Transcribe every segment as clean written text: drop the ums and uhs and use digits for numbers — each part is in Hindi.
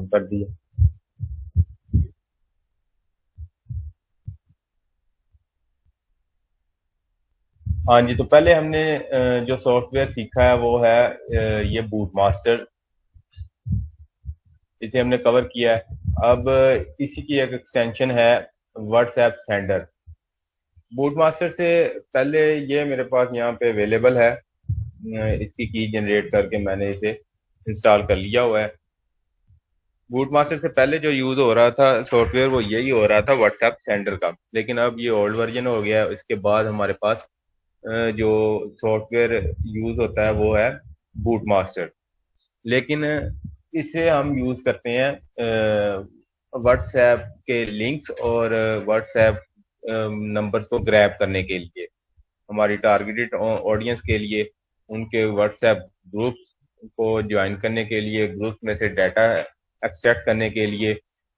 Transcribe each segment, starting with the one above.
ऑन कर दिया। हाँ जी, तो पहले हमने जो सॉफ्टवेयर सीखा है वो है ये बूट मास्टर। इसे हमने कवर किया है। अब इसी की एक एक्सटेंशन है व्हाट्सएप सेंडर। बूट मास्टर से पहले ये मेरे पास यहाँ पे अवेलेबल है। इसकी की जनरेट करके मैंने इसे इंस्टॉल कर लिया हुआ है। बूट मास्टर से पहले जो यूज हो रहा था सॉफ्टवेयर वो यही हो रहा था व्हाट्सएप सेंडर का, लेकिन अब ये ओल्ड वर्जन हो गया है। इसके बाद हमारे पास जो सॉफ्टवेयर यूज होता है वो है बूट मास्टर। लेकिन इसे हम यूज करते हैं व्हाट्सएप के लिंक्स और व्हाट्सएप नंबर्स को ग्रैब करने के लिए, हमारी टारगेटेड ऑडियंस के लिए, उनके व्हाट्सएप ग्रुप्स को ज्वाइन करने के लिए, ग्रुप्स में से डाटा एक्सट्रैक्ट करने के लिए,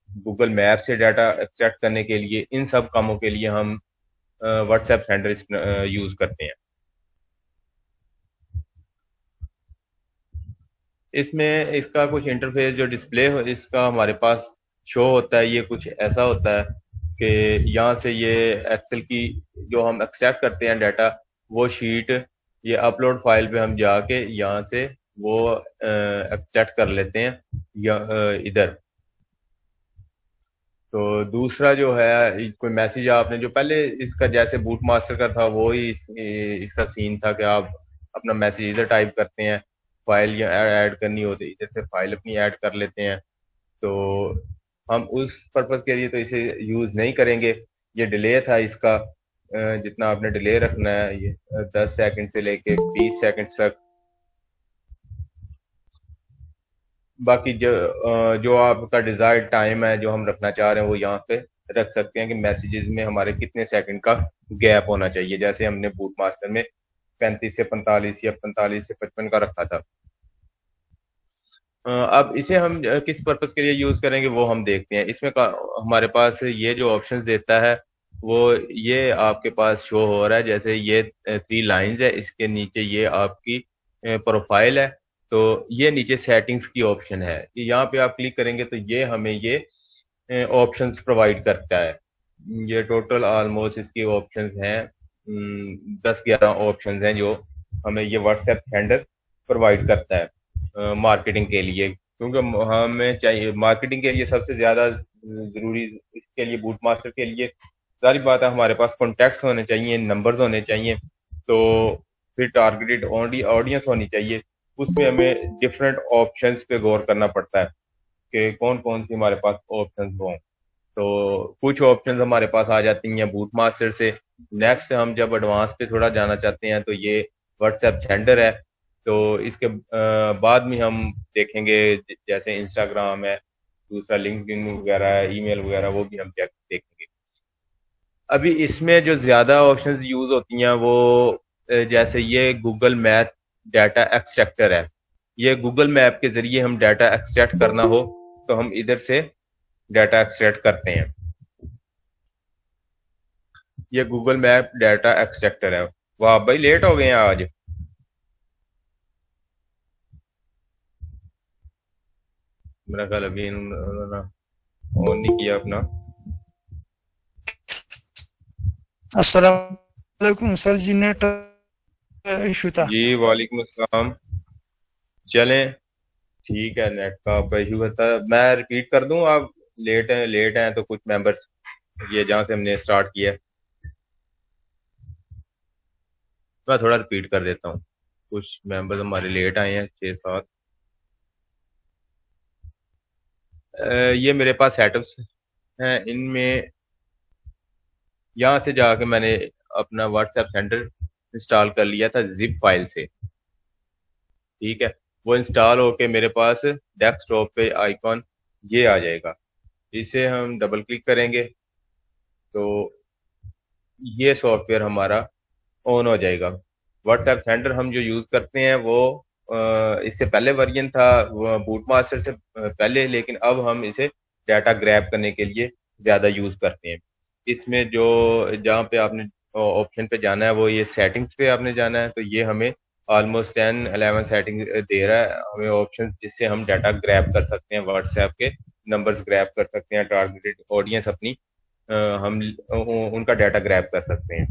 गूगल मैप से डाटा एक्सट्रैक्ट करने के लिए, इन सब कामों के लिए हम व्हाट्सएप सेंडर यूज करते हैं। इसमें इसका कुछ इंटरफेस जो डिस्प्ले हो इसका हमारे पास शो होता है, ये कुछ ऐसा होता है कि यहाँ से ये एक्सेल की जो हम एक्सट्रैक्ट करते हैं डाटा, वो शीट ये अपलोड फाइल पे हम जाके यहाँ से वो एक्सट्रैक्ट कर लेते हैं इधर। तो दूसरा जो है कोई मैसेज आपने जो पहले इसका जैसे बूट मास्टर का था वो ही इसका सीन था कि आप अपना मैसेज इधर टाइप करते हैं, फाइल या ऐड करनी होती है इधर से फाइल अपनी ऐड कर लेते हैं। तो हम उस पर्पस के लिए तो इसे यूज नहीं करेंगे। ये डिले था इसका, जितना आपने डिले रखना है ये 10 सेकंड से लेके 20 सेकंड तक। बाकी जो आपका डिजायर्ड टाइम है जो हम रखना चाह रहे हैं वो यहाँ पे रख सकते हैं कि मैसेजेस में हमारे कितने सेकंड का गैप होना चाहिए। जैसे हमने बूट मास्टर में 35 से 45 या 45 से 55 का रखा था। अब इसे हम किस पर्पस के लिए यूज करेंगे वो हम देखते हैं। इसमें हमारे पास ये जो ऑप्शंस देता है वो ये आपके पास शो हो रहा है, जैसे ये 3 लाइंस है, इसके नीचे ये आपकी प्रोफाइल है। तो ये नीचे सेटिंग्स की ऑप्शन है, यहाँ पे आप क्लिक करेंगे तो ये हमें ये ऑप्शंस प्रोवाइड करता है। ये टोटल ऑलमोस्ट इसकी ऑप्शंस हैं 10-11 ऑप्शंस हैं जो हमें ये व्हाट्सएप सेंडर प्रोवाइड करता है मार्केटिंग के लिए। क्योंकि हमें चाहिए मार्केटिंग के लिए सबसे ज्यादा जरूरी इसके लिए बूट मास्टर के लिए सारी बात है हमारे पास कॉन्टैक्ट्स होने चाहिए, नंबर्स होने चाहिए, तो फिर टारगेटेड ऑडियंस होनी चाहिए। उसमें हमें डिफरेंट ऑप्शंस पे गौर करना पड़ता है कि कौन कौन सी हमारे पास ऑप्शंस हों। तो कुछ ऑप्शंस हमारे पास आ जाती हैं बूट मास्टर से। नेक्स्ट हम जब एडवांस पे थोड़ा जाना चाहते हैं तो ये व्हाट्सएप सेंडर है। तो इसके बाद में हम देखेंगे जैसे इंस्टाग्राम है, दूसरा लिंक्डइन वगैरह है, ईमेल वगैरह, वो भी हम देखेंगे। अभी इसमें जो ज्यादा ऑप्शंस यूज होती हैं वो जैसे ये गूगल मैप डाटा एक्सट्रैक्टर है। ये गूगल मैप के जरिए हम डाटा एक्सट्रैक्ट करना हो तो हम इधर से डाटा एक्सट्रैक्ट करते हैं। ये गूगल मैप डाटा एक्सट्रैक्टर है। वाह भाई, लेट हो गए हैं आज। मेरा ख्याल अभी उन्होंने ऑन नहीं किया अपना। अस्सलाम वालेकुम सर जी, नेट इशू था। जी वालेकुम अस्सलाम। चलें, ठीक है, नेट का आपका इशू होता है। मैं रिपीट कर दूं, आप लेट हैं तो कुछ मेंबर्स ये जहाँ से हमने स्टार्ट किया है, मैं थोड़ा रिपीट कर देता हूँ। कुछ मेंबर्स हमारे लेट आए हैं, 6-7। ये मेरे पास सेटअप्स हैं, इनमें यहाँ से जाके मैंने अपना व्हाट्सएप सेंटर इंस्टॉल कर लिया था जिप फाइल से। ठीक है, वो इंस्टॉल होके मेरे पास डेस्कटॉप पे आइकॉन ये आ जाएगा। इसे हम डबल क्लिक करेंगे तो ये सॉफ्टवेयर हमारा ऑन हो जाएगा। व्हाट्सएप सेंटर हम जो यूज करते हैं वो इससे पहले वर्जन था बूट मास्टर से पहले, लेकिन अब हम इसे डाटा ग्रैब करने के लिए ज्यादा यूज करते हैं। इसमें जो जहाँ पे आपने ऑप्शन पे जाना है वो ये सेटिंग्स पे आपने जाना है, तो ये हमें ऑलमोस्ट 10-11 सेटिंग दे रहा है हमें ऑप्शन, जिससे हम डाटा ग्रैब कर सकते हैं, व्हाट्सएप के नंबर्स ग्रैब कर सकते हैं, टारगेटेड ऑडियंस अपनी हम उनका डाटा ग्रैब कर सकते हैं।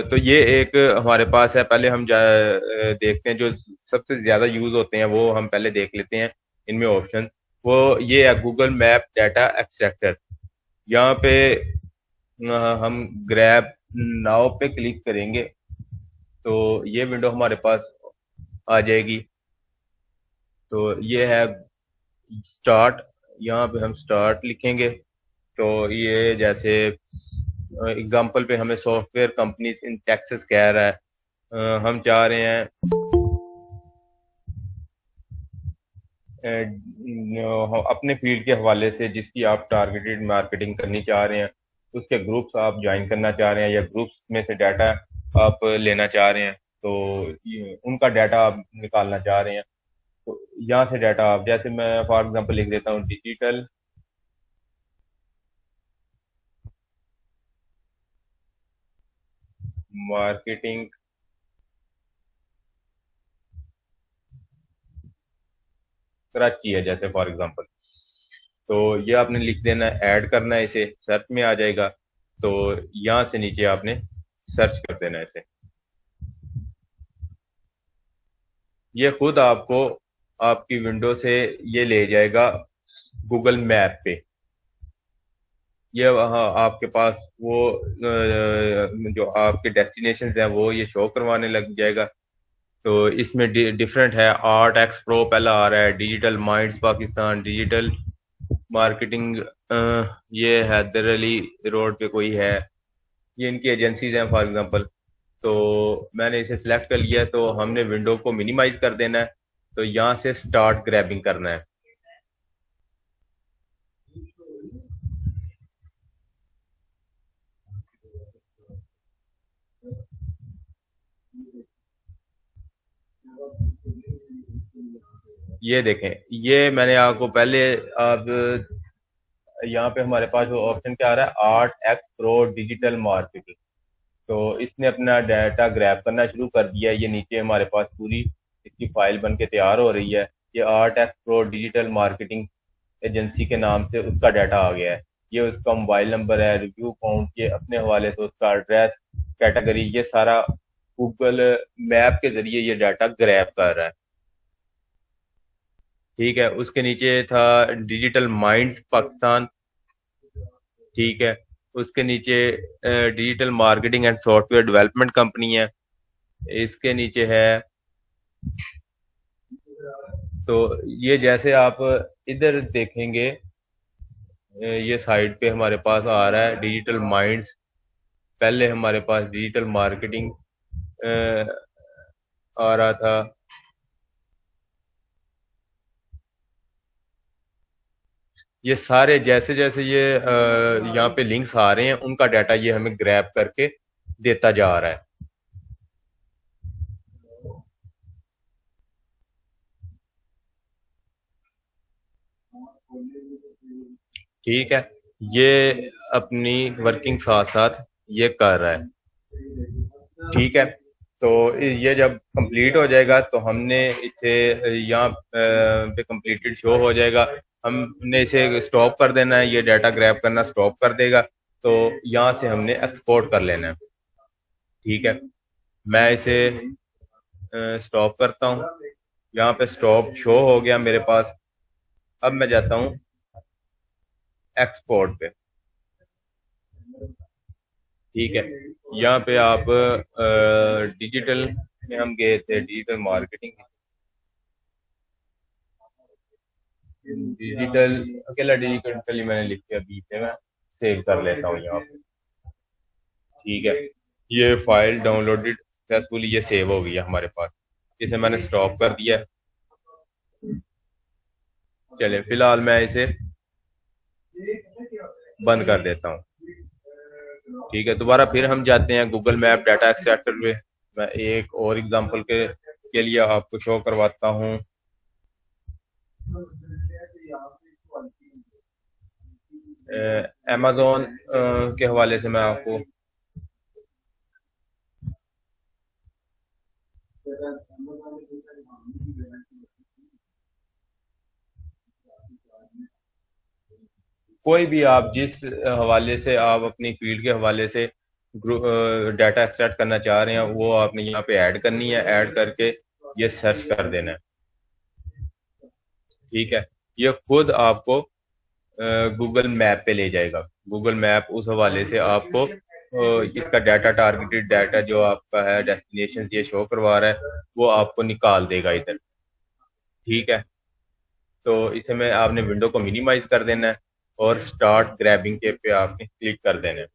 तो ये एक हमारे पास है। पहले हम देखते हैं जो सबसे ज्यादा यूज होते हैं, वो हम पहले देख लेते हैं इनमें ऑप्शन। वो ये है गूगल मैप डाटा एक्सट्रैक्टर। यहाँ पे हम ग्रैब नाउ पे क्लिक करेंगे तो ये विंडो हमारे पास आ जाएगी। तो ये है स्टार्ट। यहाँ पे हम स्टार्ट लिखेंगे तो ये जैसे एग्जांपल पे हमें सॉफ्टवेयर कंपनीज इन टेक्सास कह रहा है। हम चाह रहे हैं अपने फील्ड के हवाले से जिसकी आप टारगेटेड मार्केटिंग करनी चाह रहे हैं, उसके ग्रुप्स आप ज्वाइन करना चाह रहे हैं, या ग्रुप्स में से डाटा आप लेना चाह रहे हैं, तो उनका डाटा आप निकालना चाह रहे हैं। तो यहाँ से डाटा आप, जैसे मैं फॉर एग्जांपल लिख देता हूँ डिजिटल मार्केटिंग कराची है, जैसे फॉर एग्जांपल। तो ये आपने लिख देना है, ऐड करना है, इसे सर्च में आ जाएगा। तो यहाँ से नीचे आपने सर्च कर देना है इसे। ये खुद आपको आपकी विंडो से ये ले जाएगा गूगल मैप पे। ये वहाँ आपके पास वो जो आपके डेस्टिनेशन हैं वो ये शो करवाने लग जाएगा। तो इसमें डिफरेंट है। आर्ट एक्स प्रो पहला आ रहा है, digital minds Pakistan, digital marketing, ये हैदर अली रोड पे कोई है, ये इनकी एजेंसीज हैं फॉर एग्जांपल। तो मैंने इसे सिलेक्ट कर लिया, तो हमने विंडो को मिनिमाइज कर देना है। तो यहाँ से स्टार्ट ग्रैबिंग करना है। ये देखें, ये मैंने आपको पहले, आप यहाँ पे हमारे पास जो ऑप्शन क्या आ रहा है, art x pro digital marketing. तो इसने अपना डाटा ग्रैब करना शुरू कर दिया है। ये नीचे हमारे पास पूरी इसकी फाइल बन के तैयार हो रही है। ये art x pro digital marketing agency के नाम से उसका डाटा आ गया है। ये उसका मोबाइल नंबर है, रिव्यू काउंट, ये अपने हवाले से उसका एड्रेस, कैटेगरी, ये सारा गूगल मैप के जरिए ये डाटा ग्रैब कर रहा है। ठीक है, उसके नीचे था डिजिटल माइंड्स पाकिस्तान। ठीक है, उसके नीचे digital marketing and software development company है। इसके नीचे है, तो ये जैसे आप इधर देखेंगे, ये साइड पे हमारे पास आ रहा है डिजिटल माइंड्स। पहले हमारे पास डिजिटल मार्केटिंग आ रहा था। ये सारे जैसे जैसे ये यहाँ पे लिंक्स आ रहे हैं, उनका डाटा ये हमें ग्रैब करके देता जा रहा है। ठीक है, ये अपनी वर्किंग साथ साथ ये कर रहा है। ठीक है, तो ये जब कंप्लीट हो जाएगा तो हमने इसे यहाँ पे कंप्लीटेड शो हो जाएगा। हमने इसे स्टॉप कर देना है, ये डाटा ग्रैब करना स्टॉप कर देगा। तो यहाँ से हमने एक्सपोर्ट कर लेना है। ठीक है, मैं इसे स्टॉप करता हूँ। यहाँ पे स्टॉप शो हो गया मेरे पास। अब मैं जाता हूँ एक्सपोर्ट पे। ठीक है, यहाँ पे आप डिजिटल में हम गए थे, डिजिटल मार्केटिंग, डिजिटल, अकेला डिजिटल ही मैंने लिख के अभी से मैं सेव कर लेता हूँ यहाँ पे। ठीक है, ये फाइल डाउनलोडेड सक्सेसफुली ये सेव हो गई है हमारे पास। इसे मैंने स्टॉप कर दिया है। चले, फिलहाल मैं इसे बंद कर देता हूँ। ठीक है, दोबारा फिर हम जाते हैं गूगल मैप डाटा एक्सट्रैक्टर पे। मैं एक और एग्जांपल के लिए आपको शो करवाता हूँ। अमेजोन के हवाले से मैं आपको कोई भी आप जिस हवाले से आप अपनी फील्ड के हवाले से डाटा एक्सट्रैक्ट करना चाह रहे हैं वो आपने यहाँ पे ऐड करनी है, ऐड करके ये सर्च कर देना है। ठीक है, ये खुद आपको गूगल मैप पे ले जाएगा। गूगल मैप उस हवाले से आपको इसका डाटा, टारगेटेड डाटा जो आपका है, डेस्टिनेशन ये शो करवा रहा है, वो आपको निकाल देगा इधर। ठीक है, तो इसमें आपने विंडो को मिनिमाइज कर देना है और स्टार्ट ग्रैबिंग के पे आपने क्लिक कर देना है।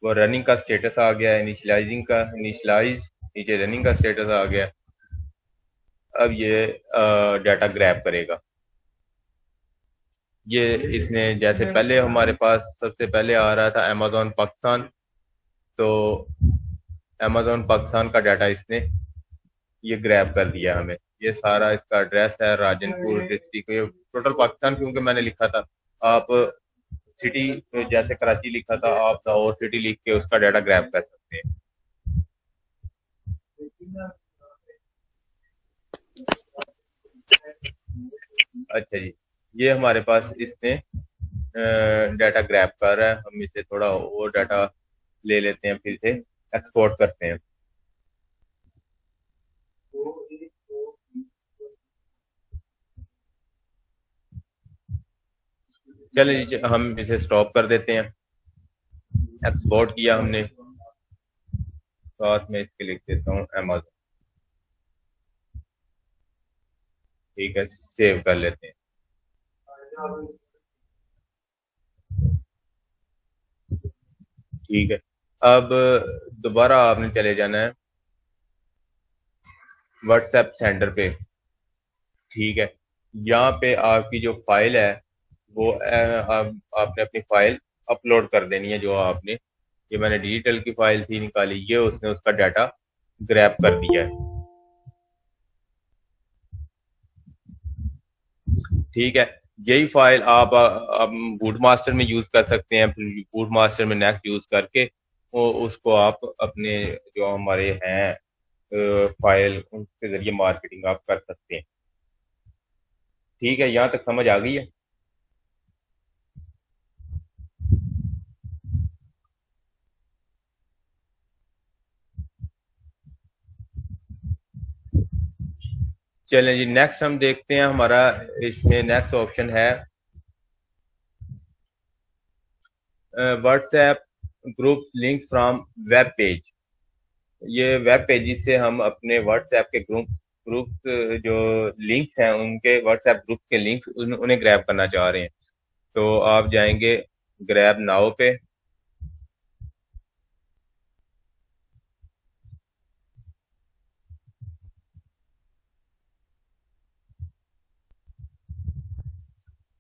वो रनिंग का स्टेटस आ गया है, इनिशियलाइज नीचे रनिंग का स्टेटस आ गया। अब ये डाटा ग्रैब करेगा। ये इसने जैसे पहले हमारे पास सबसे पहले आ रहा था अमेजोन पाकिस्तान, तो अमेजोन पाकिस्तान का डाटा इसने ये ग्रैब कर दिया हमें। ये सारा इसका एड्रेस है, राजनपुर डिस्ट्रिक्ट। ये टोटल पाकिस्तान क्योंकि मैंने लिखा था, आप सिटी जैसे कराची लिखा था, आप लाहौर सिटी लिख के उसका डाटा ग्रैब कर सकते हैं। अच्छा जी, ये हमारे पास इसने डाटा ग्रैब कर रहा है। हम इसे थोड़ा और डाटा ले लेते हैं, फिर से एक्सपोर्ट करते हैं। चलिए जी, हम इसे स्टॉप कर देते हैं। एक्सपोर्ट किया हमने, साथ में इसके लिख देता हूँ अमेजोन। ठीक है, सेव कर लेते हैं। ठीक है, अब दोबारा आपने चले जाना है व्हाट्सएप सेंटर पे। ठीक है, यहाँ पे आपकी जो फाइल है वो आपने अपनी फाइल अपलोड कर देनी है। जो आपने, ये मैंने डिजिटल की फाइल थी निकाली, ये उसने उसका डाटा ग्रैब कर दिया है। ठीक है, यही फाइल आप बूट मास्टर में यूज कर सकते हैं। बूट मास्टर में नेक्स्ट यूज करके वो उसको आप अपने जो हमारे हैं फाइल, उनके जरिए मार्केटिंग आप कर सकते हैं। ठीक है, यहाँ तक समझ आ गई है। चलें जी, नेक्स्ट हम देखते हैं। हमारा इसमें नेक्स्ट ऑप्शन है WhatsApp groups links from web page. ये वेब पेजेस से हम अपने व्हाट्सएप के ग्रुप जो लिंक्स हैं, उनके व्हाट्सएप ग्रुप के लिंक्स उन्हें ग्रैब करना चाह रहे हैं। तो आप जाएंगे ग्रैब नाउ पे।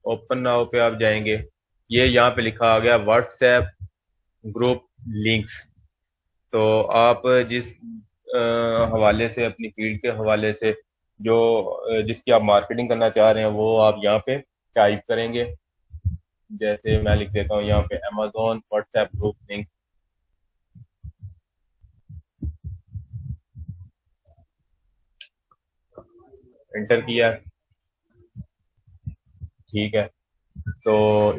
ओपन नाउ पे आप जाएंगे, ये यहाँ पे लिखा आ गया व्हाट्सएप ग्रुप लिंक्स। तो आप जिस हवाले से, अपनी फील्ड के हवाले से जो जिसकी आप मार्केटिंग करना चाह रहे हैं, वो आप यहाँ पे टाइप करेंगे। जैसे मैं लिख देता हूँ यहाँ पे Amazon WhatsApp group link, enter किया। ठीक है, तो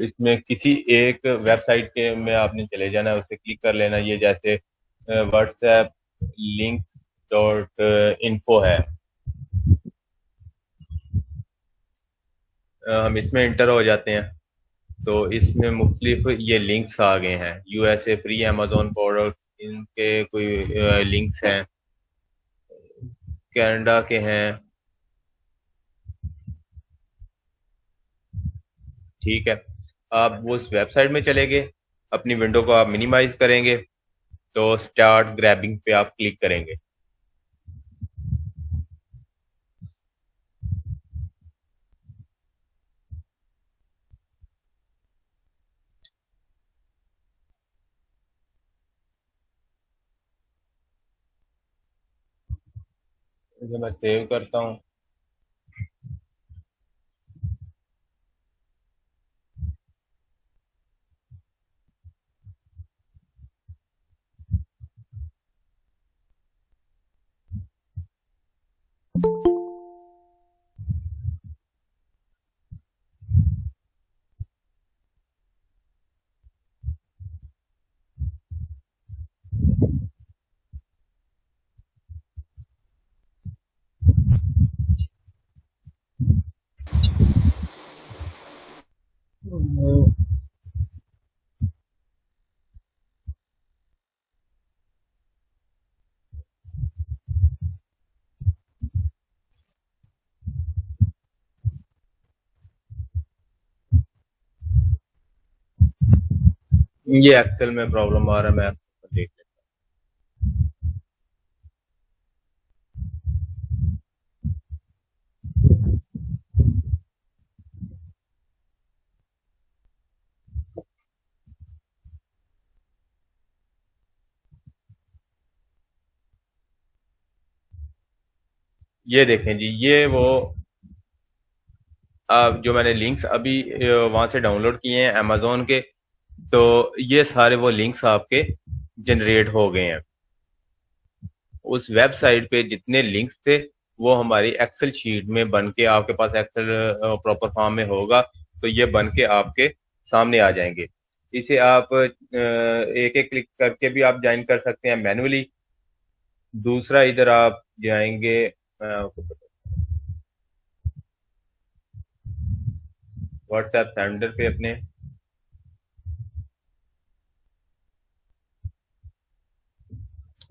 इसमें किसी एक वेबसाइट के में आपने चले जाना है, उसे क्लिक कर लेना। ये जैसे व्हाट्सएप लिंक्स डॉट इन्फो है, हम इसमें इंटर हो जाते हैं। तो इसमें मुख्तलिफ ये लिंक्स आ गए हैं। यूएसए फ्री अमेजोन प्रोडक्ट्स, इनके कोई लिंक्स हैं, कनाडा के हैं। ठीक है, आप वो उस वेबसाइट में चले गए, अपनी विंडो को आप मिनिमाइज करेंगे, तो स्टार्ट ग्रैबिंग पे आप क्लिक करेंगे। इसे मैं सेव करता हूँ। ये एक्सेल में प्रॉब्लम आ रहा है, मैं एक्सेल पर देख लेता हूँ। ये देखें जी, ये वो जो मैंने लिंक्स अभी वहां से डाउनलोड किए हैं अमेजोन के, तो ये सारे वो लिंक्स आपके जनरेट हो गए हैं। उस वेबसाइट पे जितने लिंक्स थे वो हमारी एक्सेल शीट में बन के आपके पास एक्सेल प्रॉपर फॉर्म में होगा, तो ये बन के आपके सामने आ जाएंगे। इसे आप एक एक क्लिक करके भी आप ज्वाइन कर सकते हैं मैनुअली। दूसरा इधर आप जाएंगे व्हाट्सएप सेंडर पे अपने,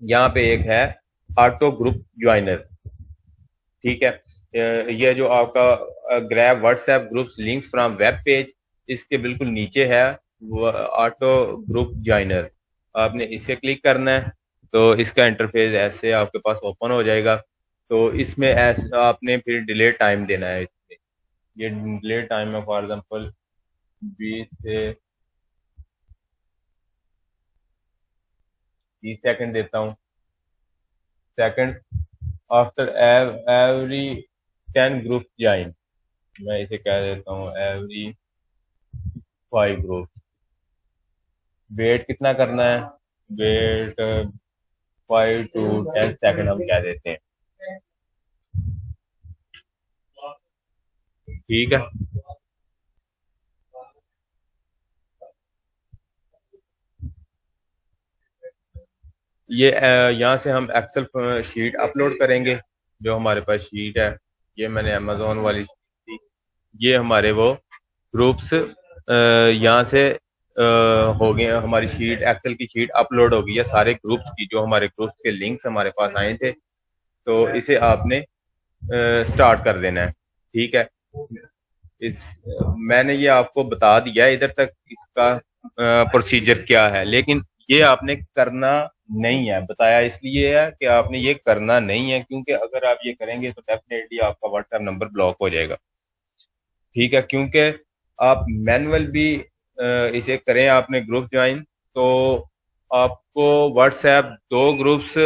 यहाँ पे एक है ऑटो ग्रुप ज्वाइनर। ठीक है, ये जो आपका grab WhatsApp groups links from web page, इसके बिल्कुल नीचे है वो ऑटो ग्रुप ज्वाइनर। आपने इसे क्लिक करना है तो इसका इंटरफेस ऐसे आपके पास ओपन हो जाएगा। तो इसमें ऐसे आपने फिर डिले टाइम देना है इसमें। ये डिले टाइम है फॉर एग्जांपल 20 से 30 सेकंड देता हूँ। Seconds after every 10 group join, मैं इसे कह देता हूँ एवरी 5 ग्रुप। वेट कितना करना है? वेट 5 to 10 सेकंड हम कह देते हैं। ठीक है, ये यहाँ से हम एक्सेल शीट अपलोड करेंगे। जो हमारे पास शीट है, ये मैंने अमेजोन वाली शीट थी, ये हमारे वो ग्रुप्स यहाँ से हो गए। हमारी शीट एक्सेल की शीट अपलोड हो गई है सारे ग्रुप्स की, जो हमारे ग्रुप्स के लिंक्स हमारे पास आए थे। तो इसे आपने स्टार्ट कर देना है। ठीक है, इस मैंने ये आपको बता दिया है इधर तक इसका प्रोसीजर क्या है, लेकिन ये आपने करना नहीं है। बताया इसलिए है कि आपने ये करना नहीं है, क्योंकि अगर आप ये करेंगे तो डेफिनेटली आपका व्हाट्सएप नंबर ब्लॉक हो जाएगा। ठीक है, क्योंकि आप मैनुअल भी इसे करें आपने ग्रुप ज्वाइन, तो आपको व्हाट्सएप दो ग्रुप्स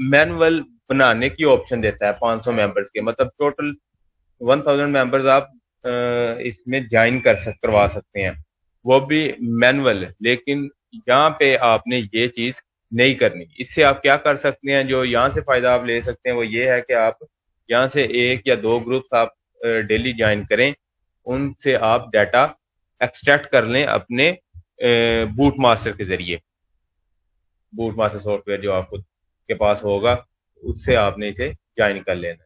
मैनुअल बनाने की ऑप्शन देता है 500 मेंबर्स के, मतलब टोटल 1000 मेंबर्स आप इसमें ज्वाइन करवा सकते हैं, वो भी मैनुअल। लेकिन यहाँ पे आपने ये चीज नहीं करनी। इससे आप क्या कर सकते हैं, जो यहाँ से फायदा आप ले सकते हैं वो ये है कि आप यहाँ से एक या दो ग्रुप्स आप डेली ज्वाइन करें, उनसे आप डाटा एक्सट्रैक्ट कर लें अपने बूट मास्टर के जरिए। बूट मास्टर सॉफ्टवेयर जो आपको के पास होगा, उससे आपने इसे ज्वाइन कर लेना।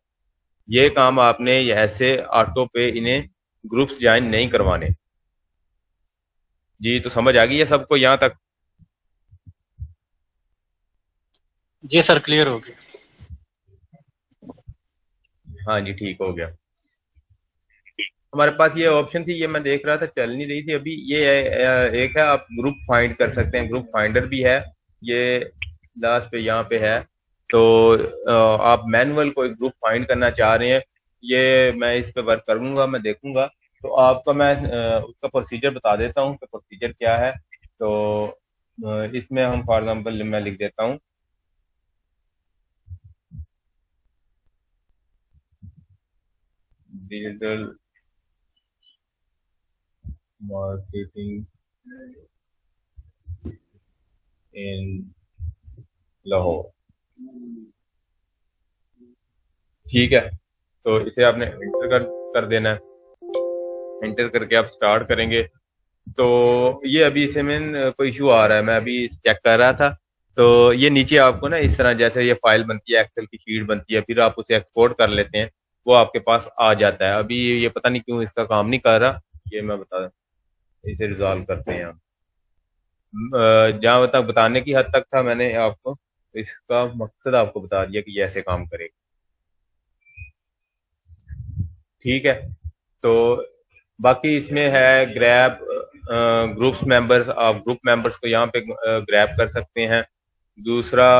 ये काम आपने ऐसे ऑटो पे इन्हें ग्रुप्स ज्वाइन नहीं करवाने। जी, तो समझ आ गई है सबको यहाँ तक? जी सर, क्लियर हो गया। हाँ जी, ठीक हो गया। हमारे पास ये ऑप्शन थी, ये मैं देख रहा था चल नहीं रही थी अभी। ये एक है, आप ग्रुप फाइंड कर सकते हैं, ग्रुप फाइंडर भी है ये, लास्ट पे यहाँ पे है। तो आप मैनुअल कोई ग्रुप फाइंड करना चाह रहे हैं, ये मैं इस पे वर्क करूंगा, मैं देखूंगा। तो आपका मैं उसका प्रोसीजर बता देता हूँ कि प्रोसीजर क्या है। तो इसमें हम फॉर एग्जाम्पल मैं लिख देता हूँ डिजिटल मार्केटिंग इन लाहौर। ठीक है, तो इसे आपने इंटर कर देना है। इंटर करके आप स्टार्ट करेंगे तो ये अभी इसे में कोई इशू आ रहा है, मैं अभी चेक कर रहा था। तो ये नीचे आपको ना इस तरह जैसे ये फाइल बनती है, एक्सेल की शीट बनती है, फिर आप उसे एक्सपोर्ट कर लेते हैं, वो आपके पास आ जाता है। अभी ये पता नहीं क्यों इसका काम नहीं कर रहा, ये मैं बता, इसे रिजॉल्व करते हैं हम। जहाँ तक बताने की हद तक था मैंने आपको इसका मकसद आपको बता दिया कि ये ऐसे काम करेगा। ठीक है, तो बाकी इसमें है ग्रैब ग्रुप्स मेंबर्स, आप ग्रुप मेंबर्स को यहाँ पे ग्रैब कर सकते हैं। दूसरा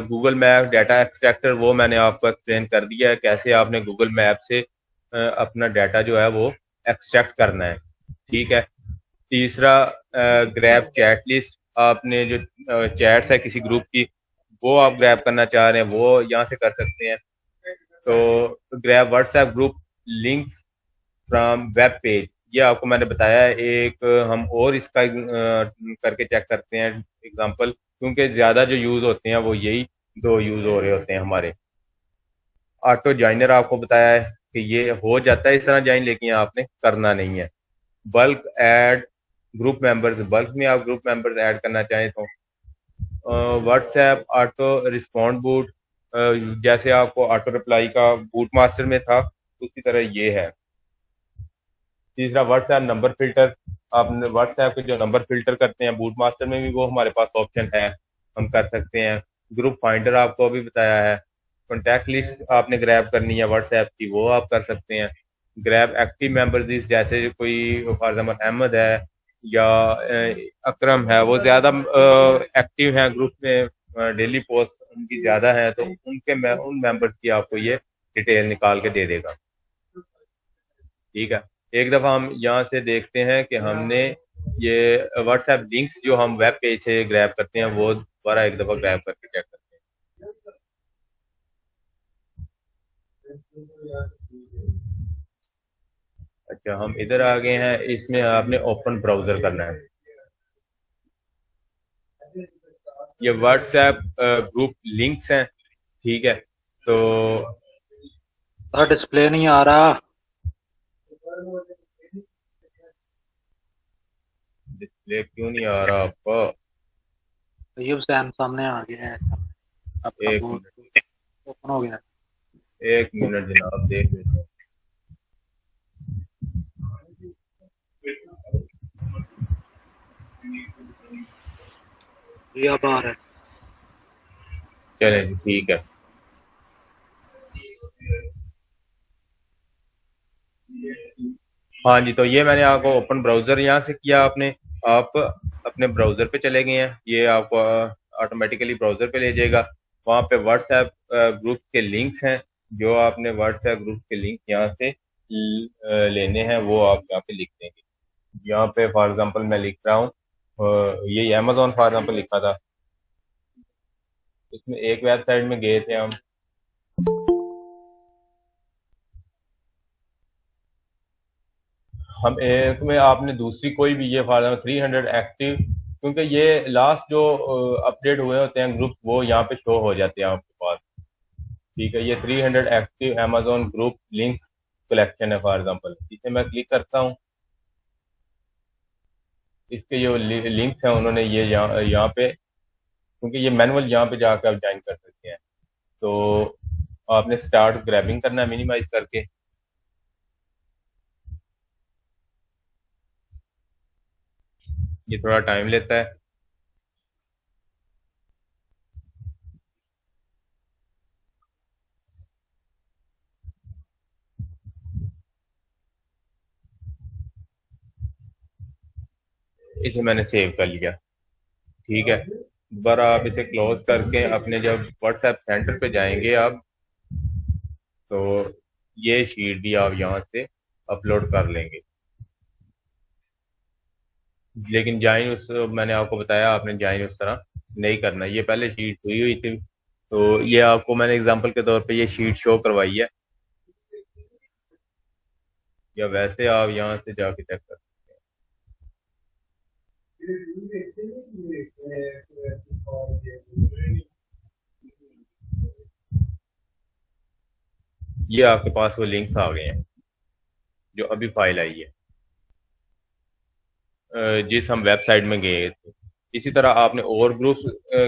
गूगल मैप डाटा एक्सट्रैक्टर, वो मैंने आपको एक्सप्लेन कर दिया है कैसे आपने गूगल मैप से अपना डाटा जो है वो एक्सट्रैक्ट करना है। ठीक है। तीसरा ग्रैब चैट लिस्ट, आपने जो चैट्स है किसी ग्रुप की वो आप ग्रैब करना चाह रहे हैं वो यहाँ से कर सकते हैं। तो grab WhatsApp group links from web page, ये आपको मैंने बताया है। एक हम और इसका करके चेक करते हैं एग्जांपल, क्योंकि ज़्यादा जो यूज़ होते हैं वो यही दो यूज़ हो रहे होते हैं हमारे। ऑटो जॉइनर आपको बताया है कि ये हो जाता है इस तरह ज्वाइन, लेकिन ये आपने करना नहीं है। Bulk add group members, bulk में आप ग्रुप मेंबर्स ऐड करना चाहें तो व्हाट्सएप ऑटो रिस्पॉन्ड बूट, जैसे आपको ऑटो रिप्लाई का बूट मास्टर में था उसी तरह ये है। तीसरा व्हाट्सएप नंबर फिल्टर, आप व्हाट्सएप के जो नंबर फिल्टर करते हैं बूट मास्टर में भी वो हमारे पास ऑप्शन है, हम कर सकते हैं। ग्रुप फाइंडर आपको अभी बताया है। कॉन्टैक्ट लिस्ट आपने ग्रैब करनी है व्हाट्सएप की, वो आप कर सकते हैं। ग्रैब एक्टिव मेंबर्स, जैसे कोई फॉर एग्जाम्पल अहमद है या अकरम है, वो ज़्यादा एक्टिव हैं ग्रुप में, डेली पोस्ट उनकी ज़्यादा है, तो उन मेंबर्स की आपको ये डिटेल निकाल के दे देगा। ठीक है। एक दफ़ा हम यहाँ से देखते हैं कि हमने ये व्हाट्सएप लिंक्स जो हम वेब पेज से ग्रैब करते हैं वो दोबारा एक दफ़ा ग्रैब करके चेक करते हैं। अच्छा, हम इधर आ गए हैं, इसमें आपने ओपन ब्राउजर करना है। ये व्हाट्सएप ग्रुप लिंक्स हैं। ठीक है। तो सर डिस्प्ले नहीं आ रहा। डिस्प्ले क्यों नहीं आ रहा आपका? ये सैम सामने आ गया है, आपका एक वो मिनट, ओपन हो गया। एक मिनट जनाब, देख लेते हैं। ये अब आ रहा है। चलें जी, ठीक है। हाँ जी, तो ये मैंने आपको ओपन ब्राउजर यहाँ से किया आपने, आप अपने ब्राउजर पे चले गए हैं, ये आपको ऑटोमेटिकली ब्राउजर पे ले जाएगा। वहाँ पे व्हाट्सएप ग्रुप के लिंक्स हैं, जो आपने व्हाट्सएप ग्रुप के लिंक यहाँ से लेने हैं वो आप यहाँ पे लिख देंगे। यहाँ पे फॉर एग्जांपल मैं लिख रहा हूँ, ये अमेजोन फॉर एग्जांपल लिखा था, इसमें एक वेबसाइट में गए थे हम एक में आपने दूसरी कोई भी ये फॉर 300 एक्टिव, क्योंकि ये लास्ट जो अपडेट हुए होते हैं ग्रुप वो यहाँ पे शो हो जाते हैं आपके पास। ठीक है। ये 300 active Amazon group links collection है फॉर एग्जांपल, इसे मैं क्लिक करता हूँ। इसके जो लिंक्स हैं उन्होंने ये यहाँ पे, क्योंकि ये मैनुअल यहाँ पे जाकर आप ज्वाइन कर सकते हैं। तो आपने स्टार्ट ग्रैबिंग करना है मिनिमाइज करके। ये थोड़ा टाइम लेता है। इसे मैंने सेव कर लिया। ठीक है। दोबारा आप इसे क्लोज करके अपने जब व्हाट्सएप सेंटर पे जाएंगे आप, तो ये शीट भी आप यहाँ से अपलोड कर लेंगे। लेकिन ज्वाइन उस मैंने आपको बताया आपने ज्वाइन उस तरह नहीं करना, ये पहले शीट हुई थी, तो ये आपको मैंने एग्जांपल के तौर पे ये शीट शो करवाई है, या वैसे आप यहाँ से जाके चेक कर सकते हैं। ये आपके पास वो लिंक्स आ गए हैं जो अभी फाइल आई है, जिस हम वेबसाइट में गए थे। इसी तरह आपने और ग्रुप्स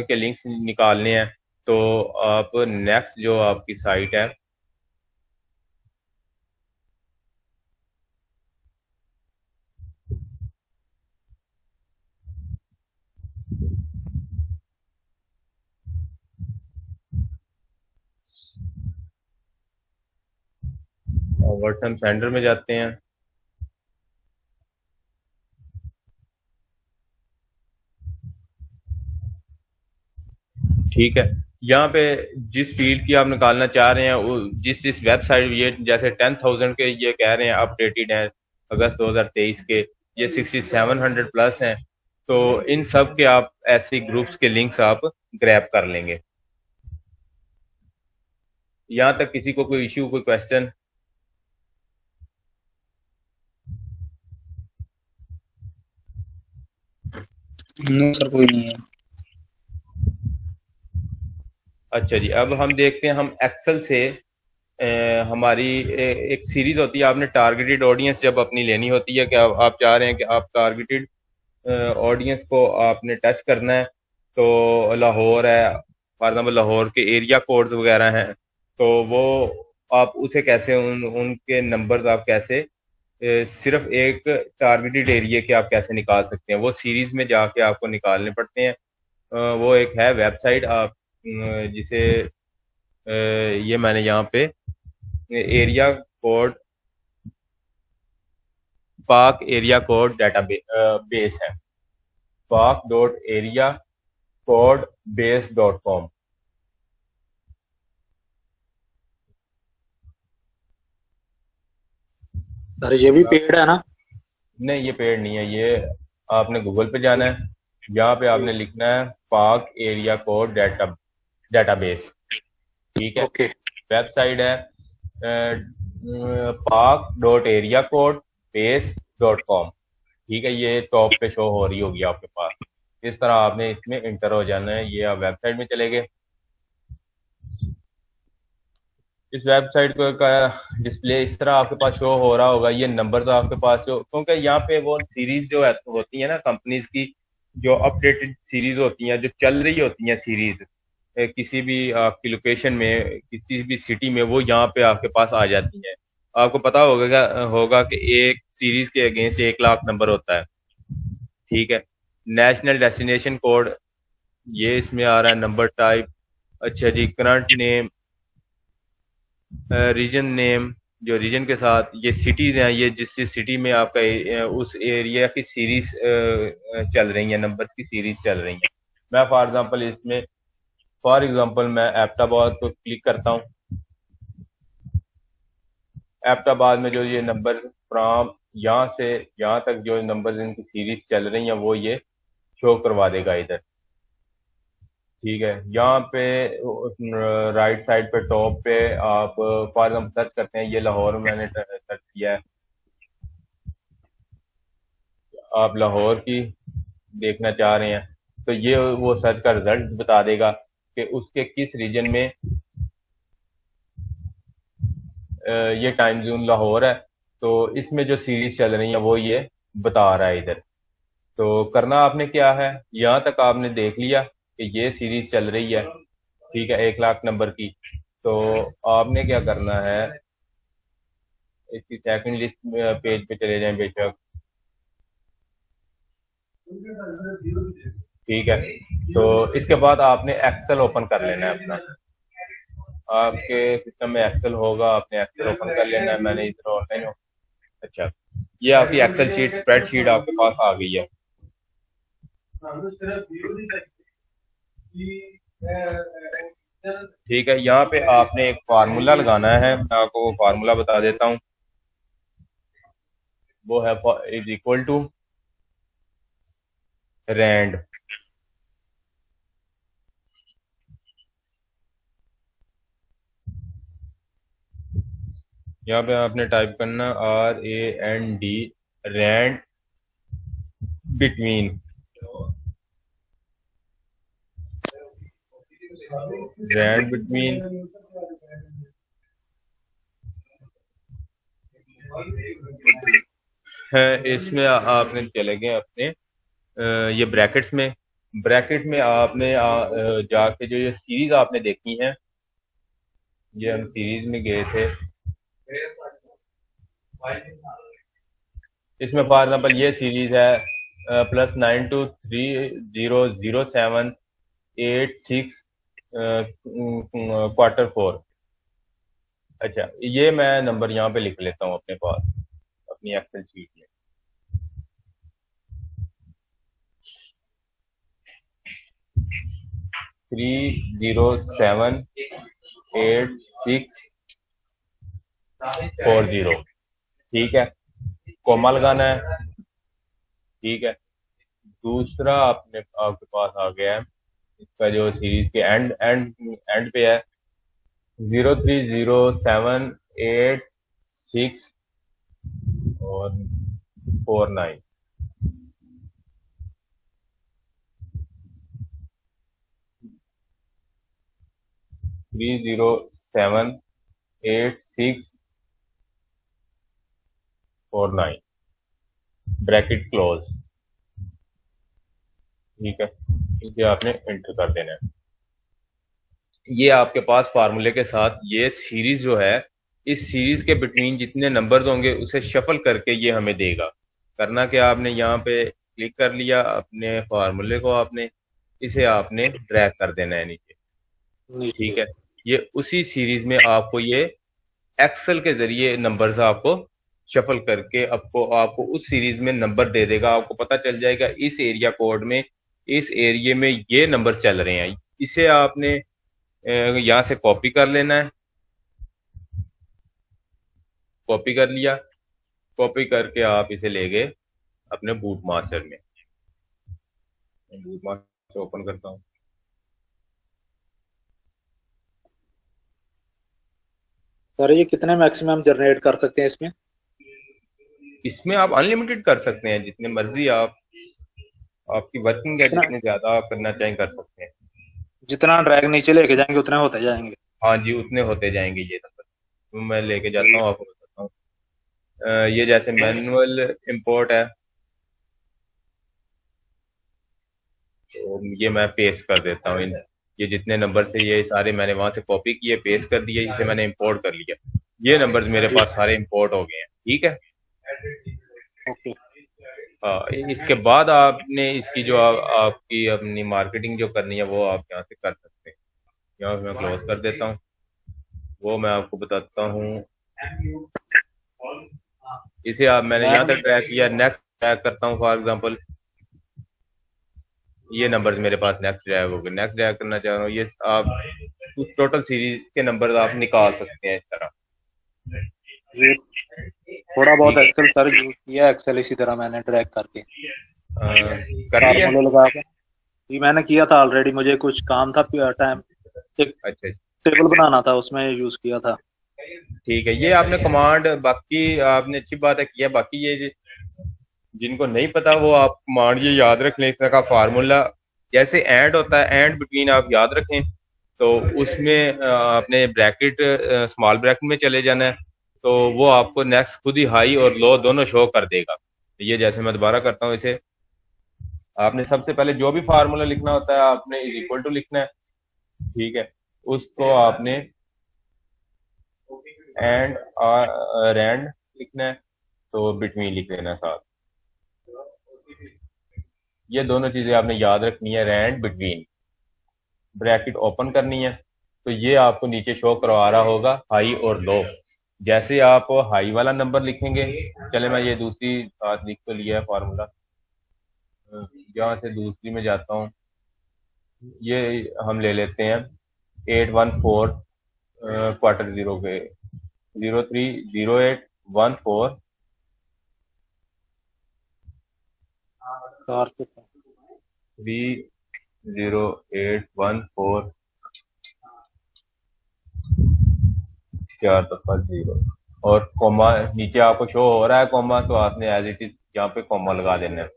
के लिंक्स निकालने हैं, तो आप नेक्स्ट जो आपकी साइट है, व्हाट्सएप सेंटर में जाते हैं। ठीक है। यहाँ पे जिस फील्ड की आप निकालना चाह रहे हैं जिस जिस वेबसाइट, ये जैसे 10,000 के ये कह रहे हैं अपडेटेड हैं अगस्त 2023 के, ये 6700 प्लस हैं, तो इन सब के आप ऐसे ग्रुप्स के लिंक्स आप ग्रैब कर लेंगे। यहाँ तक किसी को कोई इश्यू, कोई क्वेश्चन? नहीं सर, कोई नहीं है। अच्छा जी, अब हम देखते हैं, हम एक्सेल से हमारी एक सीरीज होती है, आपने टारगेटेड ऑडियंस जब अपनी लेनी होती है कि आप चाह रहे हैं कि आप टारगेटेड ऑडियंस को आपने टच करना है, तो लाहौर है फॉर एग्जाम्पल, लाहौर के एरिया कोड्स वगैरह हैं, तो वो आप उसे कैसे उनके नंबर्स आप कैसे सिर्फ एक टारगेटेड एरिया के आप कैसे निकाल सकते हैं, वो सीरीज में जाके आपको निकालने पड़ते हैं। वो एक है वेबसाइट, आप जिसे ये मैंने यहाँ पे एरिया कोड, पाक एरिया कोड डाटा बेस है, park.area.codebase.com। सर ये भी पेड है ना? नहीं, ये पेड नहीं है, ये आपने गूगल पे जाना है, यहाँ पे आपने लिखना है पाक एरिया कोड डाटाबेस। ठीक है। ओके। वेबसाइट है park.area.codebase.com। ठीक है, ये टॉप पे शो हो रही होगी आपके पास। इस तरह आपने इसमें इंटर हो जाना है, ये आप वेबसाइट में चले गए। इस वेबसाइट को का डिस्प्ले इस तरह आपके पास शो हो रहा होगा, ये नंबर्स आपके पास जो, क्योंकि यहाँ पे वो सीरीज जो होती है ना कंपनीज की, जो अपडेटेड सीरीज होती हैं, जो चल रही होती हैं सीरीज किसी भी आपकी लोकेशन में, किसी भी सिटी में, वो यहाँ पे आपके पास आ जाती हैं। आपको पता होगा कि एक सीरीज के अगेंस्ट 1 लाख नंबर होता है। ठीक है। नेशनल डेस्टिनेशन कोड, ये इसमें आ रहा है, नंबर टाइप। अच्छा जी, करंट नेम, रीजन नेम, जो रीजन के साथ ये सिटीज हैं, ये जिस जिस सिटी में आपका उस एरिया की सीरीज चल रही है, नंबर्स की सीरीज चल रही है। मैं फॉर एग्जांपल मैं एबटाबाद को क्लिक करता हूँ। एबटाबाद में जो ये नंबर फ्राम यहाँ से यहाँ तक जो नंबर्स इनकी सीरीज चल रही हैं, वो ये शो करवा देगा इधर। ठीक है। यहाँ पे राइट साइड पे टॉप पे आप फॉर एग्जाम्पल सर्च करते हैं, ये लाहौर मैंने सर्च किया है, आप लाहौर की देखना चाह रहे हैं, तो ये वो सर्च का रिजल्ट बता देगा कि उसके किस रीजन में ये टाइम जोन लाहौर है, तो इसमें जो सीरीज चल रही है वो ये बता रहा है इधर। तो करना आपने क्या है, यहाँ तक आपने देख लिया कि ये सीरीज चल रही है, ठीक है, 1 लाख नंबर की। तो आपने क्या करना है, इसकी सेकंड लिस्ट पेज पे चले जाएं बेशक। ठीक है। तो इसके बाद आपने एक्सेल ओपन कर लेना है अपना, आपके सिस्टम में एक्सेल होगा, आपने एक्सेल ओपन कर लेना है। मैंने इधर ऑनलाइन हो, अच्छा, ये आपकी एक्सेल शीट, स्प्रेडशीट आपके पास आ गई है। ठीक है, यहाँ पे आपने एक फार्मूला लगाना है, मैं आपको वो फार्मूला बता देता हूँ। वो है इज इक्वल टू रैंड, यहाँ पे आपने टाइप करना RAND, rand between, rand between है, इसमें आपने चले गए अपने ये ब्रैकेट्स में, ब्रैकेट में आपने जाके जो ये सीरीज आपने देखी है, ये हम सीरीज में गए थे, इसमें फॉर एग्जाम्पल ये सीरीज है +92300786 Q4। अच्छा, ये मैं नंबर यहाँ पे लिख लेता हूँ अपने पास अपनी एक्सेल शीट में। 3078640, ठीक है, कोमा लगाना है, ठीक है। दूसरा आपके पास आ गया है, इसका जो सीरीज के एंड एंड एंड पे है 03078 और 49, three zero seven eight six 49, bracket close, ठीक है। इसे आपने एंटर कर देना है। ये आपके पास फार्मूले के साथ ये सीरीज जो है, इस सीरीज के बिटवीन जितने नंबर्स होंगे उसे शफल करके ये हमें देगा। करना क्या, आपने यहाँ पे क्लिक कर लिया, अपने फार्मूले को आपने इसे आपने ड्रैग कर देना है नीचे, ठीक नीचे। है। ये उसी सीरीज में आपको ये एक्सेल के जरिए नंबर्स आपको शफल करके आपको आपको उस सीरीज में नंबर दे देगा। आपको पता चल जाएगा इस एरिया कोड में, इस एरिया में ये नंबर चल रहे हैं। इसे आपने यहाँ से कॉपी कर लेना है, कॉपी कर लिया, कॉपी करके आप इसे ले गए अपने बूट मास्टर में। बूट मास्टर ओपन करता हूँ। सर ये कितने मैक्सिमम जनरेट कर सकते हैं इसमें? इसमें आप अनलिमिटेड कर सकते हैं, जितने मर्जी आप, आपकी वर्किंग है, जितना जितने ज्यादा आप करना चाहें कर सकते हैं। जितना ड्रैग नीचे लेके जाएंगे उतने होते जाएंगे। हाँ जी, उतने होते जाएंगे ये नंबर। तो मैं लेके जाता हूँ, आपको बताता हूँ। ये जैसे मैनुअल इंपोर्ट है, तो ये मैं पेस्ट कर देता हूँ। ये जितने नंबर से, ये सारे मैंने वहां से कॉपी किए, पेस्ट कर दिए, इसे मैंने इंपोर्ट कर लिया। ये नंबर्स मेरे जी। पास सारे इंपोर्ट हो गए हैं, ठीक है। ओके। इसके बाद आपने इसकी जो आपकी अपनी मार्केटिंग जो करनी है वो आप यहाँ से कर सकते हैं। यहाँ मैं क्लोज कर देता हूँ, वो मैं आपको बताता हूँ। इसे आप, मैंने यहाँ तक ट्रैक किया, नेक्स्ट ट्रैक करता हूँ फॉर एग्जांपल, ये नंबर्स मेरे पास नेक्स्ट ड्रैग हो गए। नेक्स्ट ड्रैग करना चाह रहा हूँ, ये आप टोटल सीरीज के नंबर आप निकाल सकते हैं इस तरह। ये थोड़ा बहुत ठीक है, एक्सेल सर यूज किया, एक्सेल इसी तरह मैंने ड्रैग करके कर लिया। फार्मूले लगा के। ये मैंने किया था ऑलरेडी, मुझे कुछ काम था टाइम, एक अच्छा, टेबल बनाना था, उसमें यूज किया था। ठीक है। ये आपने कमांड, बाकी आपने अच्छी बात है किया। बाकी ये जिनको नहीं पता वो आप कमांड ये याद रख लें, इस तरह का फार्मूला जैसे एंड होता है, एंड बिटवीन आप याद रखें। तो उसमें आपने ब्रैकेट, स्मॉल ब्रैकेट में चले जाना है, तो वो आपको नेक्स्ट खुद ही हाई और लो दोनों शो कर देगा। ये जैसे मैं दोबारा करता हूँ इसे, आपने सबसे पहले जो भी फार्मूला लिखना होता है आपने इज इक्वल टू लिखना है, ठीक है। उसको आपने एंड रैंड लिखना है, तो बिटवीन लिख देना साथ। ये दोनों चीजें आपने याद रखनी है, रैंड बिटवीन। ब्रैकेट ओपन करनी है, तो ये आपको नीचे शो करवा रहा होगा हाई और लो। जैसे आप हाई वाला नंबर लिखेंगे, चले मैं ये दूसरी बात लिख तो लिया है फार्मूला, यहाँ से दूसरी में जाता हूँ। ये हम ले लेते हैं 814 क्वार्टर जीरो के 030814 30814 4 और कॉमा नीचे आपको शो हो रहा है कॉमा, तो आपने एज इट इज यहाँ पे कॉमा लगा देना है,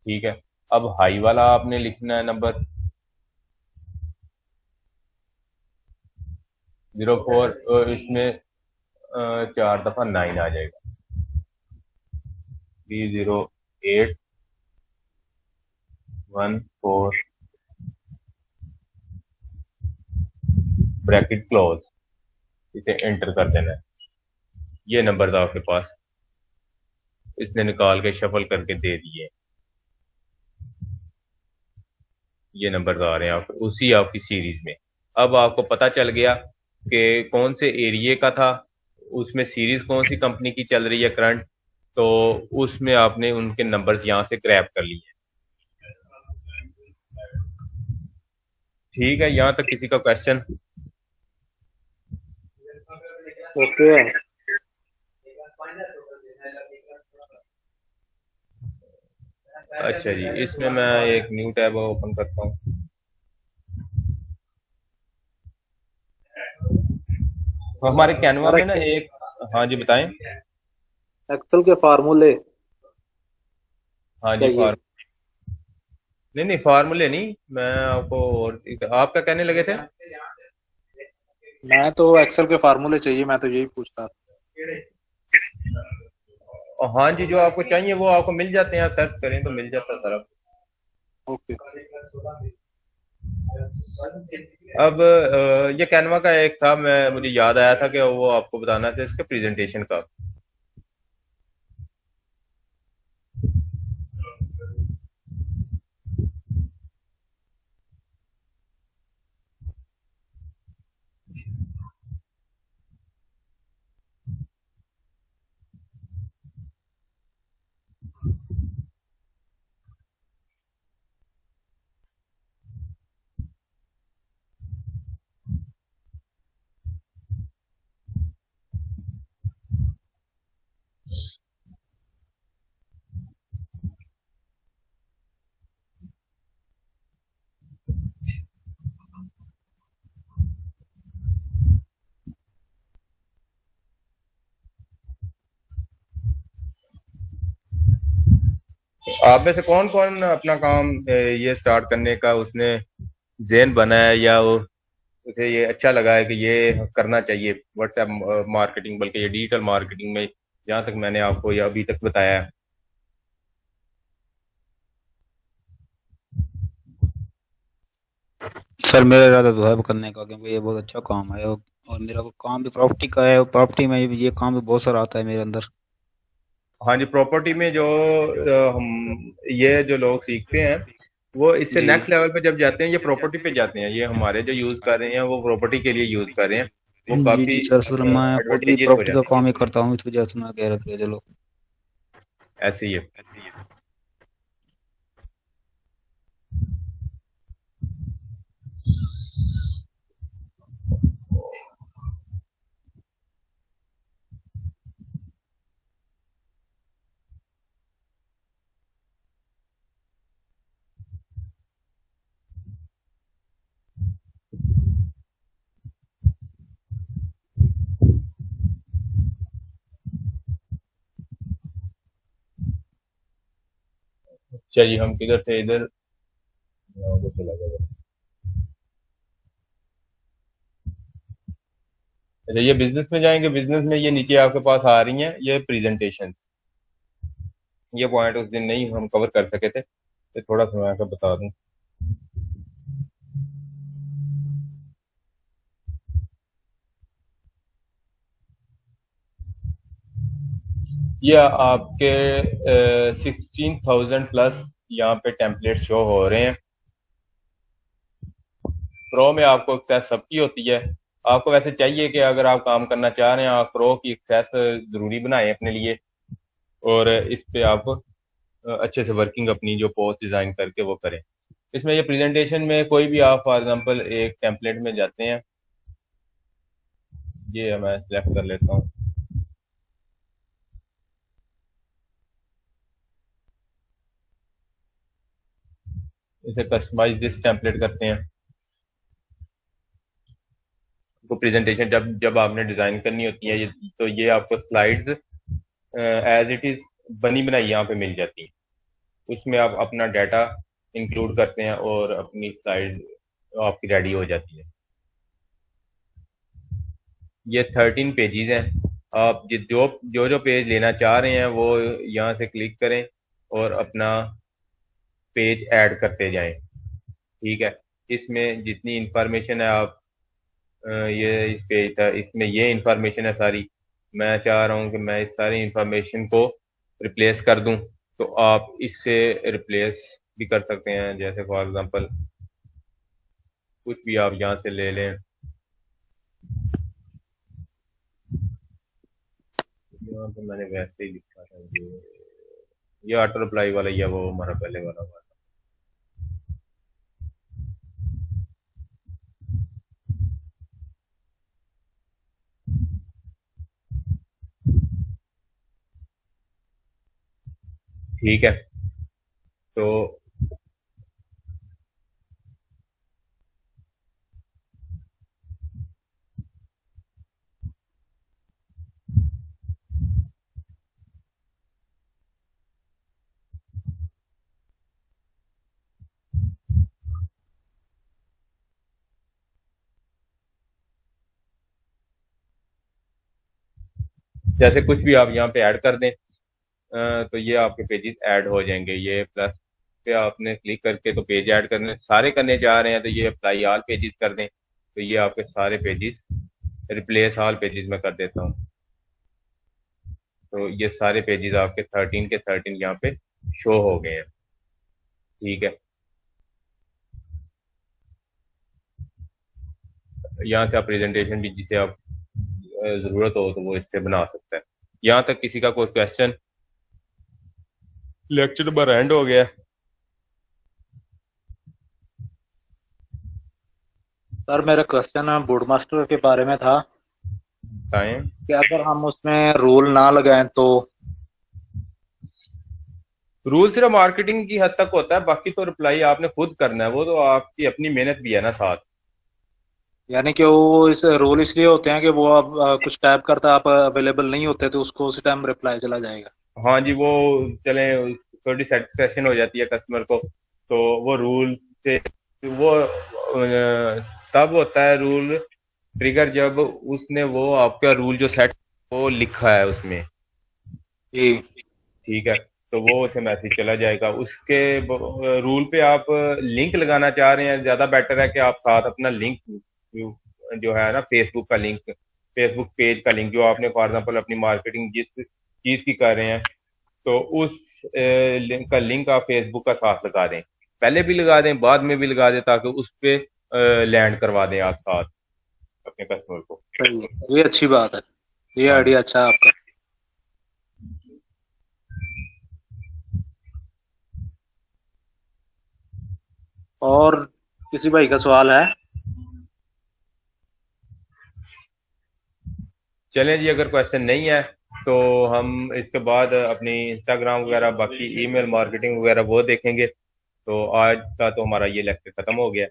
ठीक है। अब हाई वाला आपने लिखना है नंबर 04, इसमें 4 दफा 9 आ जाएगा, 30814 ब्रैकेट क्लोज, इसे एंटर कर देना है। ये नंबर्स आपके पास इसने निकाल के शफल करके दे दिए। ये नंबर्स आ रहे हैं आप उसी आपकी सीरीज में। अब आपको पता चल गया कि कौन से एरिया का था, उसमें सीरीज कौन सी कंपनी की चल रही है करंट, तो उसमें आपने उनके नंबर्स यहाँ से ग्रैब कर लिए। ठीक है, यहाँ तक किसी का क्वेश्चन? ओके। अच्छा जी, इसमें मैं एक न्यू टैब ओपन करता हूँ। हमारे कैनवा यार में ना एक, हाँ जी बताएं। एक्सेल के फार्मूले हाँ जी, चाहिए। नहीं नहीं, फार्मूले नहीं, मैं आपको और आप क्या कहने लगे थे? मैं तो एक्सेल के फार्मूले चाहिए, मैं तो यही पूछ रहा था। हाँ जी, जो आपको चाहिए वो आपको मिल जाते हैं, सर्च करें तो मिल जाता है सारा। ओके। अब ये कैनवा का एक था, मुझे याद आया था कि वो आपको बताना था इसके प्रेजेंटेशन का। आप में से कौन कौन अपना काम ये स्टार्ट करने का उसने ज़हन बना है, या उसे ये अच्छा लगा है कि ये करना चाहिए व्हाट्सएप मार्केटिंग, बल्कि ये डिजिटल मार्केटिंग में, जहां तक मैंने आपको ये अभी तक बताया है। सर मेरा इरादा तो है करने का, क्योंकि ये बहुत अच्छा काम है। और मेरा को काम भी प्रॉपर्टी का है, और प्रॉपर्टी में भी ये काम भी बहुत सारा आता है मेरे अंदर। हाँ जी, प्रॉपर्टी में जो हम ये जो लोग सीखते हैं, वो इससे जी नेक्स्ट लेवल पे जब जाते हैं, ये प्रॉपर्टी पे जाते हैं, ये हमारे जो यूज कर रहे हैं वो प्रॉपर्टी के लिए यूज कर रहे हैं, वो जी काफी जी सर मैं खुद भी एडवांटेजियस हो प्रॉपर्टी का जाते हैं। काम ही करता हूँ, इस वजह से मैं कह रहा था कि चलो। ऐसे ही है। चलिए, हम किधर थे? इधर वो चला गया। अच्छा, ये बिजनेस में जाएंगे। बिजनेस में ये नीचे आपके पास आ रही हैं ये प्रेजेंटेशंस। ये पॉइंट उस दिन नहीं हम कवर कर सके थे, तो थोड़ा सा मैं आपको बता दूं। ये आपके 16,000 प्लस यहाँ पे टेम्पलेट शो हो रहे हैं। प्रो में आपको एक्सेस सबकी होती है। आपको वैसे चाहिए कि अगर आप काम करना चाह रहे हैं, आप प्रो की एक्सेस जरूरी बनाएं अपने लिए, और इस पे आप अच्छे से वर्किंग अपनी जो पोस्ट डिजाइन करके वो करें। इसमें ये प्रेजेंटेशन में कोई भी आप फॉर एग्जांपल एक टेम्पलेट में जाते हैं, ये मैं सिलेक्ट कर लेता हूँ। इसे कस्टमाइज दिस टेम्पलेट करते हैं। तो प्रेजेंटेशन जब जब आपने डिजाइन करनी होती है, तो ये आपको स्लाइड्स एज इट इज बनी बनाई यहाँ पे मिल जाती है। उसमें आप अपना डाटा इंक्लूड करते हैं और अपनी स्लाइड आपकी रेडी हो जाती है। ये 13 पेजेस हैं। आप जो जो पेज लेना चाह रहे हैं वो यहाँ से क्लिक करें और अपना पेज ऐड करते जाएं। ठीक है, इसमें जितनी इंफॉर्मेशन है आप ये इस पेज था, इसमें ये इंफॉर्मेशन है सारी। मैं चाह रहा हूँ कि मैं इस सारी इंफॉर्मेशन को रिप्लेस कर दूं, तो आप इससे रिप्लेस भी कर सकते हैं। जैसे फॉर एग्जांपल कुछ भी आप यहाँ से ले लें। यहाँ पे मैंने वैसे ही लिखा था, ये ऑटो रिप्लाई वाला, या वो हमारा पहले वाला हुआ। ठीक है। तो जैसे कुछ भी आप यहाँ पे ऐड कर दें, तो ये आपके पेजेस ऐड हो जाएंगे। ये प्लस पे आपने क्लिक करके तो पेज ऐड करने सारे करने जा रहे हैं, तो ये अप्लाई ऑल पेजेस कर दें, तो ये आपके सारे पेजेस रिप्लेस ऑल पेजेस में कर देता हूँ। तो ये सारे पेजेस आपके 13 के 13 यहाँ पे शो हो गए हैं। ठीक है, यहाँ से आप प्रेजेंटेशन भी जिसे आप जरूरत हो तो वो इससे बना सकता है। यहाँ तक किसी का कोई क्वेश्चन? लेक्चर नंबर एंड हो गया। सर मेरा क्वेश्चन बोर्ड मास्टर के बारे में था बताएं। कि अगर हम उसमें रूल ना लगाएं तो? रूल सिर्फ मार्केटिंग की हद तक होता है, बाकी तो रिप्लाई आपने खुद करना है, वो तो आपकी अपनी मेहनत भी है ना साथ। यानी कि वो इस रूल इसलिए होते हैं कि वो अब कुछ टाइप करता आप अवेलेबल नहीं होते तो उसको उसी टाइम रिप्लाई चला जाएगा। हाँ जी, वो चले थोड़ी सेटिस्फेक्शन हो जाती है कस्टमर को, तो वो रूल से वो तब होता है रूल ट्रिगर जब उसने वो आपका रूल जो सेट वो लिखा है उसमें। जी। ठीक है, तो वो उसे मैसेज चला जाएगा। उसके रूल पे आप लिंक लगाना चाह रहे हैं, ज्यादा बेटर है कि आप साथ अपना लिंक जो है ना, फेसबुक का लिंक, फेसबुक पेज का लिंक जो आपने फॉर एग्जांपल अपनी मार्केटिंग जिस चीज की कर रहे हैं, तो उस लिंक का लिंक आप फेसबुक का साथ लगा दें। पहले भी लगा दें, बाद में भी लगा दें, ताकि उस पे लैंड करवा दें आप साथ अपने कस्टमर को। सही है, ये अच्छी बात है, ये हाँ जी। आइडिया अच्छा है आपका। और किसी भाई का सवाल है? चलें जी, अगर क्वेश्चन नहीं है तो हम इसके बाद अपनी इंस्टाग्राम वगैरह, बाकी ईमेल मार्केटिंग वगैरह वो देखेंगे। तो आज का तो हमारा ये लेक्चर खत्म हो गया।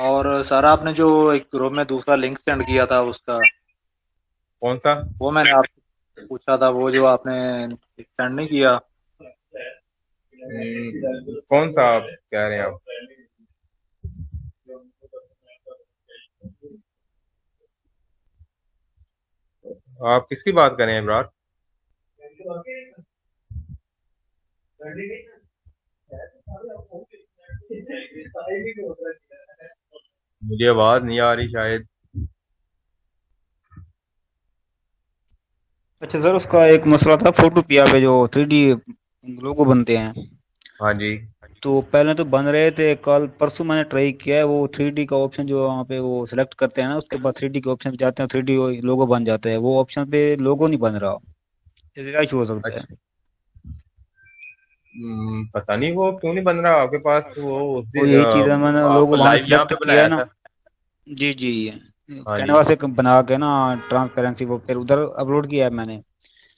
और सर आपने जो एक ग्रुप में दूसरा लिंक सेंड किया था उसका, कौन सा? वो मैंने आपसे पूछा था, वो जो आपने सेंड नहीं किया। कौन सा आप कह रहे हैं आप? आप किसकी बात कर रहे हैं इमरान? मुझे आवाज नहीं आ रही शायद। अच्छा सर, उसका एक मसला था फोटो पिया पे जो 3D लोगो बनते हैं, हाँ जी। तो पहले तो बन रहे थे, कल परसों मैंने ट्राई किया है, वो 3D का ऑप्शन जो वहाँ पे वो सिलेक्ट करते हैं ना, उसके बाद 3D के ऑप्शन पे जाते हैं, 3D लोगो बन जाता है, वो ऑप्शन पे लोगो नहीं बन रहा। इसका क्या इशू हो सकता है? अच्छा, पता नहीं वो क्यों नहीं बन रहा आपके पास। वो उस वो दिन यही चीज़ है, मैंने आप लोगो वहाँ से लाइव यहाँ सिलेक्ट पे किया है बनाया ना। था। जी जी, हाँ जी। कैनवा से बना के ना ट्रांसपेरेंसी, वो फिर उधर अपलोड किया है मैंने,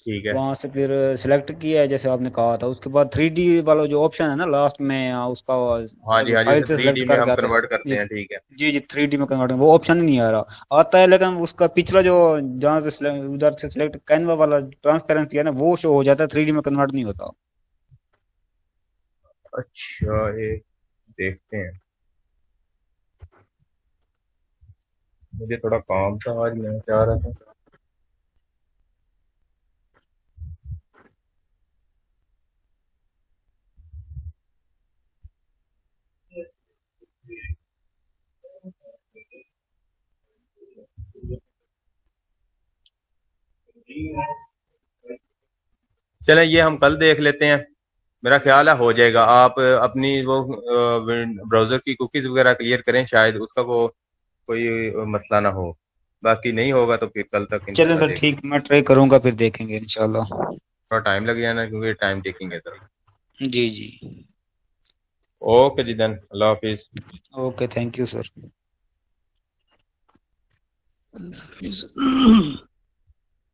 ठीक है। वहां से फिर सिलेक्ट किया है जैसे आपने कहा था, उसके बाद 3D वाला जो ऑप्शन है ना लास्ट में, उसका हाँ जी, हाँ जी, फाइल उसे से थ्री सिलेक्ट डी में करके हम आता है। कन्वर्ट करते जी हैं। ठीक है। जी जी, 3D में कन्वर्ट, वो ऑप्शन ही नहीं आ रहा, आता है लेकिन उसका पिछला जो जहाँ पे उधर से सिलेक्ट कैनवा वाला ट्रांसपेरेंसी है ना, वो शो हो जाता है, 3D में कन्वर्ट नहीं होता। अच्छा, ये देखते हैं। मुझे थोड़ा काम था आज, मैं चाह रहा था। चलें, ये हम कल देख लेते हैं। मेरा ख्याल है हो जाएगा। आप अपनी वो ब्राउजर की कुकीज वगैरह क्लियर करें, शायद उसका वो कोई मसला ना हो। बाकी नहीं होगा तो फिर कल तक चलें इंशाल्लाह सर, देख। ठीक, मैं ट्राई करूंगा, फिर देखेंगे इंशाल्लाह। थोड़ा टाइम लग जाना क्योंकि टाइम टेकिंग है सर। जी जी। ओके जी, देन अल्लाह हाफिज। Okay, thank you sir.